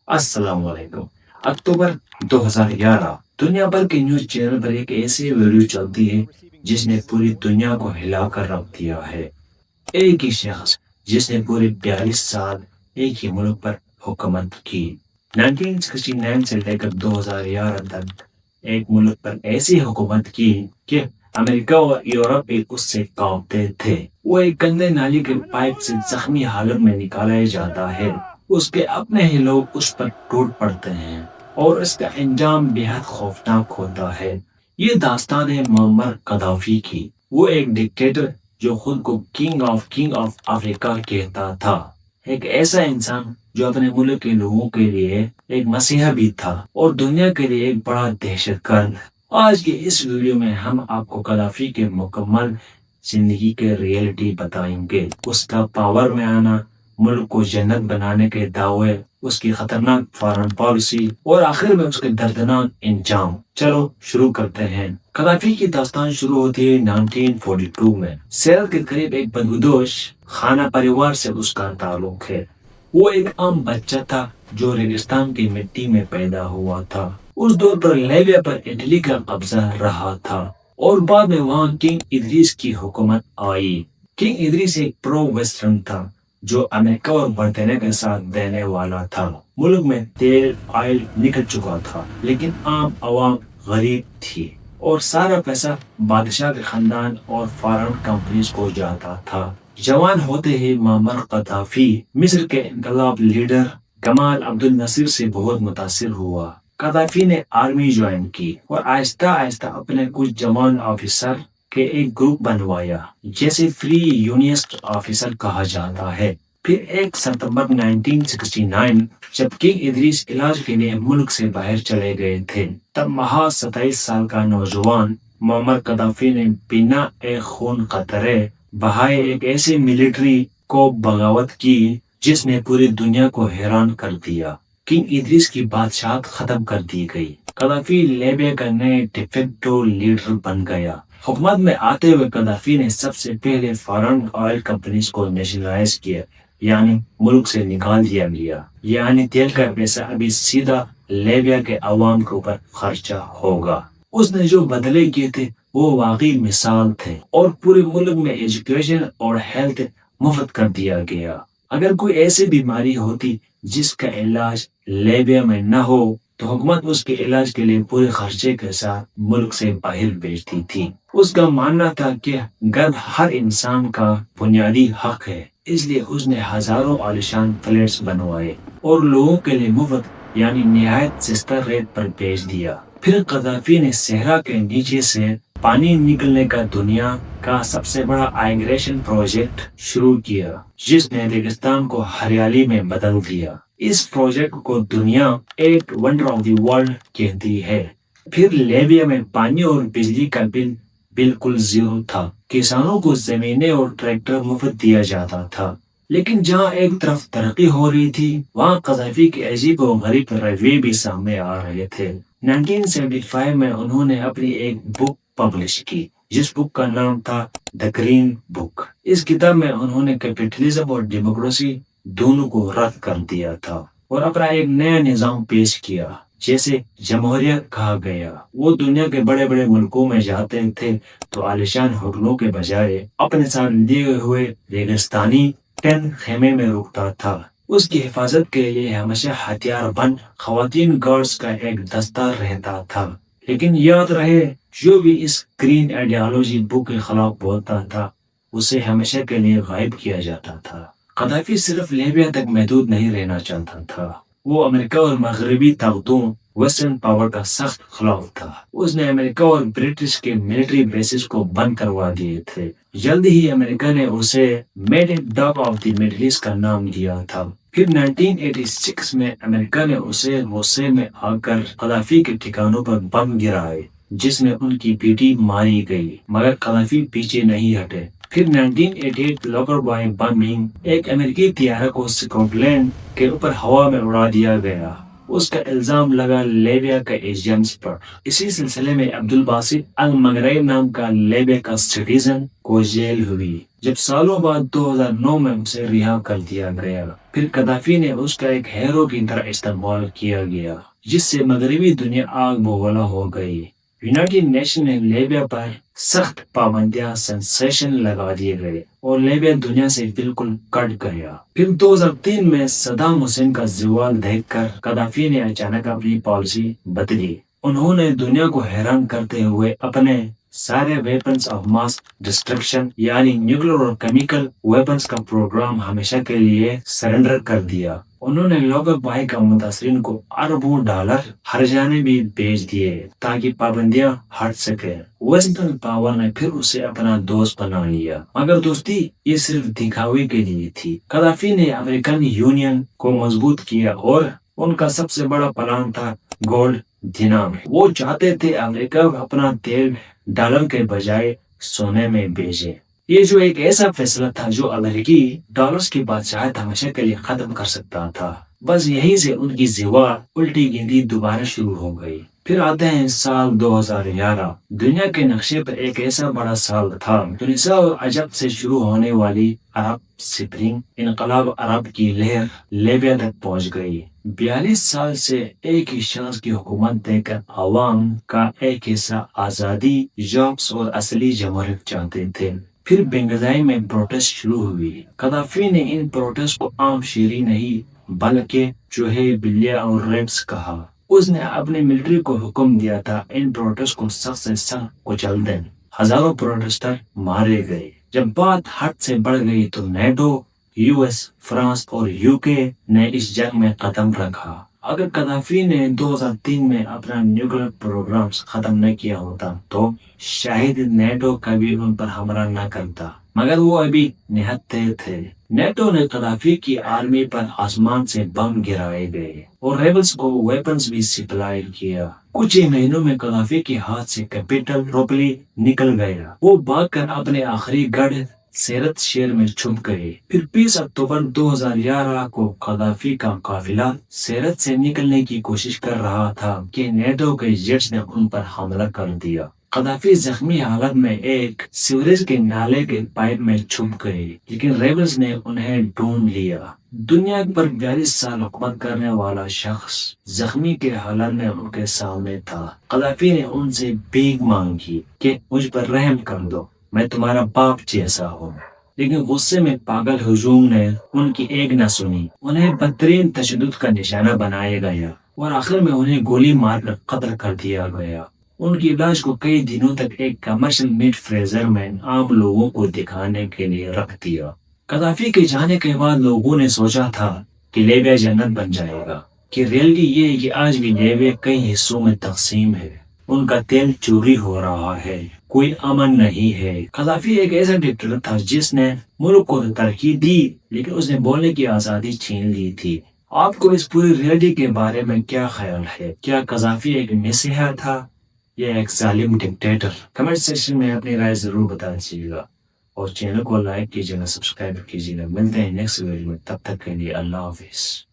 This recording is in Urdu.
السلام علیکم۔ اکتوبر 2011 دنیا بھر کے نیوز چینل پر ایک ایسی ویڈیو چلتی ہے جس نے پوری دنیا کو ہلا کر رکھ دیا ہے۔ ایک ہی شخص جس نے پورے 42 سال ایک ہی ملک پر حکومت کی، 1969 سے لے کر 2011 تک ایک ملک پر ایسی حکومت کی کہ امریکہ اور یورپ بھی اس سے کانپتے تھے۔ وہ ایک گندے نالی کے پائپ سے زخمی حالت میں نکالا جاتا ہے، اس کے اپنے ہی لوگ اس پر ٹوٹ پڑتے ہیں اور اس کا انجام بے حد خوفناک ہوتا ہے۔ یہ داستان ہے معمر قذافی کی، وہ ایک ڈکٹیٹر جو خود کو کنگ آف افریقہ کہتا تھا، ایک ایسا انسان جو اپنے ملک کے لوگوں کے لیے ایک مسیحا بھی تھا اور دنیا کے لیے ایک بڑا دہشت گرد۔ آج کے اس ویڈیو میں ہم آپ کو قذافی کے مکمل زندگی کے ریئلٹی بتائیں گے، اس کا پاور میں آنا، ملک کو جنت بنانے کے دعوے، اس کی خطرناک فارن پالیسی اور آخر میں اس کے دردناک انجام۔ چلو شروع کرتے ہیں۔ قذافی کی داستان شروع ہوتی ہے 1942 میں۔ سیرت کے قریب ایک بدودوش خانہ پریوار سے اس کا تعلق ہے۔ وہ ایک عام بچہ تھا جو ریگستان کی مٹی میں پیدا ہوا تھا۔ اس دور پر لیبیا پر اٹلی کا قبضہ رہا تھا اور بعد میں وہاں کنگ ادریس کی حکومت آئی۔ کنگ ادریس ایک پرو ویسٹرن تھا جو امریکہ اور برطانیہ کے ساتھ دینے والا تھا۔ ملک میں تیل آئل نکل چکا تھا لیکن عام عوام غریب تھی اور سارا پیسہ بادشاہ کے خاندان اور فارن کمپنیز کو جاتا تھا۔ جوان ہوتے ہی معمر قذافی مصر کے انقلاب لیڈر گمال عبد الناصر سے بہت متاثر ہوا۔ قذافی نے آرمی جوائن کی اور آہستہ آہستہ اپنے کچھ جوان آفیسر کے ایک گروپ بنوایا جسے فری یونینسٹ آفیسر کہا جاتا ہے۔ پھر 1 ستمبر 1969 جب کنگ ادریس علاج کے لیے ملک سے باہر چلے گئے تھے، تب محض 27 سال کا نوجوان معمر قذافی نے بنا ایک خون قطرے بہائے ایک ایسی ملٹری کو بغاوت کی جس نے پوری دنیا کو حیران کر دیا۔ کنگ ادریس کی بادشاہت ختم کر دی گئی۔ قذافی لیبیا کا نئے ڈیفیکٹو لیڈر بن گیا۔ حکومت میں آتے ہوئے قذافی نے سب سے پہلے فارن آئل کمپنیز کو نیشنلائز کیا، یعنی ملک سے نکال دیا گیا، یعنی تیل کا پیسہ ابھی سیدھا لیبیا کے عوام کے اوپر خرچہ ہوگا۔ اس نے جو بدلے کیے تھے وہ واقعی مثال تھے اور پورے ملک میں ایجوکیشن اور ہیلتھ مفت کر دیا گیا۔ اگر کوئی ایسی بیماری ہوتی جس کا علاج لیبیا میں نہ ہو تو حکومت اس کے علاج کے لیے پورے خرچے کے ساتھ ملک سے باہر بھیجتی تھی۔ اس کا ماننا تھا کہ گھر ہر انسان کا بنیادی حق ہے، اس لیے اس نے ہزاروں عالیشان فلیٹس بنوائے اور لوگوں کے لیے مفت یعنی نہایت سستا ریٹ پر بیچ دیا۔ پھر قذافی نے صحرا کے نیچے سے پانی نکلنے کا دنیا کا سب سے بڑا آئیگریشن پروجیکٹ شروع کیا جس نے ریگستان کو ہریالی میں بدل دیا۔ اس پروجیکٹ کو دنیا eight wonder of the world کہتی ہے۔ پھر لیبیا میں پانی اور بجلی کا بل بالکل زیرو تھا، کسانوں کو زمینیں اور ٹریکٹر مفت دیا جاتا تھا۔ لیکن جہاں ایک طرف ترقی ہو رہی تھی وہاں قذافی کے عجیب و غریب رویے بھی سامنے آ رہے تھے۔ 1975 میں انہوں نے اپنی ایک بک پبلش کی جس بک کا نام تھا دی گرین بک۔ اس کتاب میں انہوں نے کیپٹلزم اور ڈیموکریسی دونوں کو رد کر دیا تھا اور اپنا ایک نیا نظام پیش کیا جیسے جمہوریہ کہا گیا۔ وہ دنیا کے بڑے بڑے ملکوں میں جاتے تھے تو عالیشان ہوٹلوں کے بجائے اپنے ساتھ لیے ہوئے ریگستانی ٹین خیمے میں رکتا تھا۔ اس کی حفاظت کے لیے ہمیشہ ہتھیار بند خواتین گارڈز کا ایک دستہ رہتا تھا۔ لیکن یاد رہے جو بھی اس گرین آئیڈیالوجی بک کے خلاف بولتا تھا اسے ہمیشہ کے لیے غائب کیا جاتا تھا۔ قذافی صرف لیبیا تک محدود نہیں رہنا چاہتا تھا، وہ امریکہ اور مغربی طاقتوں ویسٹرن پاور کا سخت خلاف تھا۔ اس نے امریکہ اور برٹش کے ملٹری بیسز کو بند کروا دیے تھے۔ جلد ہی امریکہ نے اسے mad dog of the Middle East کا نام دیا تھا۔ پھر 1986 میں امریکہ نے اسے غصے میں آ کر قذافی کے ٹھکانوں پر بم گرائے جس میں ان کی بیٹی ماری گئی، مگر قذافی پیچھے نہیں ہٹے۔ پھر 1988 لاکر بوائے بمبنگ، ایک امریکی طیارہ کو اسکاٹ لینڈ کے اوپر ہوا میں اڑا دیا گیا اس کا الزام لگا لیبیا کے ایجنٹس پر۔ اسی سلسلے میں عبدالباسط المغرب نام کا لیبیا کا سٹیزن کو جیل ہوئی، جب سالوں بعد 2009 میں اسے رہا کر دیا گیا۔ پھر قذافی نے اس کا ایک ہیرو کی طرح استعمال کیا گیا، جس سے مغربی دنیا آگ بگولا ہو گئی۔ یونائٹڈ نیشن نے لیبیا پر سخت پابندیاں سینسیشن لگا دیے گئے اور لیبیا دنیا سے بالکل کٹ گیا۔ پھر 2003 میں صدام حسین کا زوال دیکھ کر قذافی نے اچانک اپنی پالیسی بدلی۔ انہوں نے دنیا کو حیران کرتے ہوئے اپنے سارے ویپنز آف ماس ڈسٹرکشن یعنی نیوکلیر اور کیمیکل ویپنز کا پروگرام ہمیشہ کے لیے سرنڈر کر دیا۔ انہوں نے لوگوں بھائی کا متاثرین کو اربوں ڈالر ہرجانے بھی بھیج دیے تاکہ پابندیاں ہٹ سکے۔ ویسٹرن پاور نے پھر اسے اپنا دوست بنا لیا، مگر دوستی یہ صرف دکھاوے کے لیے تھی۔ قذافی نے امریکن یونین کو مضبوط کیا اور ان کا سب سے بڑا پلان تھا گولڈ دینار۔ وہ چاہتے تھے امریکہ اپنا تیل ڈالر کے بجائے سونے میں بھیجے۔ یہ جو ایک ایسا فیصلہ تھا جو امریکی ڈالرز کی بادشاہت ہمیشہ کے لیے ختم کر سکتا تھا۔ بس یہیں سے ان کی زوال الٹی گنتی دوبارہ شروع ہو گئی۔ پھر آتے ہیں سال 2011۔ دنیا کے نقشے پر ایک ایسا بڑا سال تھا۔ تونسیا اور عجب سے شروع ہونے والی عرب سپرنگ انقلاب عرب کی لہر لیبیا تک پہنچ گئی۔ 42 سال سے ایک ہی شخص کی حکومت دے کر عوام کا ایک حصہ آزادی، جابس اور اصلی جمہوریت چاہتے تھے۔ پھر بنغازی میں پروٹیسٹ شروع ہوئی۔ قذافی نے ان پروٹیسٹ کو عام شیری نہیں بلکہ چوہے، بلیاں اور ریٹس کہا۔ اس نے اپنی ملٹری کو حکم دیا تھا ان پروٹیسٹ کو سخت سے سخت کچل دیں۔ ہزاروں پروٹیسٹر مارے گئے۔ جب بات حد سے بڑھ گئی تو نیٹو، یو ایس، فرانس اور یو کے نے اس جنگ میں قدم رکھا۔ اگر قذافی نے 2003 میں اپنا نیوکلیر پروگرام ختم نہ کیا ہوتا تو شاید نیٹو کبھی ان پر حملہ نہ کرتا، مگر وہ ابھی نہتے تھے۔ نیٹو نے قذافی کی آرمی پر آسمان سے بم گرائے گئے اور ریبلز کو ویپنز بھی سپلائی کیا۔ کچھ ہی مہینوں میں قذافی کے ہاتھ سے کیپٹل ٹروپلی نکل گیا۔ وہ بھاگ کر اپنے آخری گڑھ سیرت شہر میں چھپ گئے۔ پھر 20 اکتوبر 2011 کو قذافی کا قافلہ سیرت سے نکلنے کی کوشش کر رہا تھا کہ نیٹو کے جیٹس نے ان پر حملہ کر دیا۔ قذافی زخمی حالت میں ایک سیوریج کے نالے کے پائپ میں چھپ گئے، لیکن ریبلز نے انہیں ڈھونڈ لیا۔ دنیا پر 42 سال حکومت کرنے والا شخص زخمی کے حالت میں ان کے سامنے تھا۔ قذافی نے ان سے بھیک مانگی کہ مجھ پر رحم کر دو، میں تمہارا باپ جیسا ہوں، لیکن غصے میں پاگل ہجوم نے ان کی ایک نہ سنی۔ انہیں بدترین تشدد کا نشانہ بنایا گیا اور آخر میں انہیں گولی مار کر قتل کر دیا گیا۔ ان کی لاش کو کئی دنوں تک ایک کمرشل میٹ فریزر میں عام لوگوں کو دکھانے کے لیے رکھ دیا۔ قذافی کے جانے کے بعد لوگوں نے سوچا تھا کہ لیبیا جنت بن جائے گا، کہ ریئلٹی یہ ہے کہ آج بھی لیبیا کئی حصوں میں تقسیم ہے، ان کا تیل چوری ہو رہا ہے، کوئی امن نہیں ہے۔ قذافی ایک ایسا ڈکٹیٹر تھا جس نے ملک کو ترقی دی لیکن اس نے بولنے کی آزادی چھین لی تھی۔ آپ کو اس پوری ریئلٹی کے بارے میں کیا خیال ہے؟ کیا قذافی ایک مسیحا تھا یا ایک ظالم ڈکٹیٹر؟ کمنٹ سیکشن میں اپنی رائے ضرور بتا دیجیے گا اور چینل کو لائک کیجیے گا، سبسکرائب کیجیے گا۔ ملتے ہیں نیکسٹ ویڈیو میں، تب تک کے لیے اللہ حافظ۔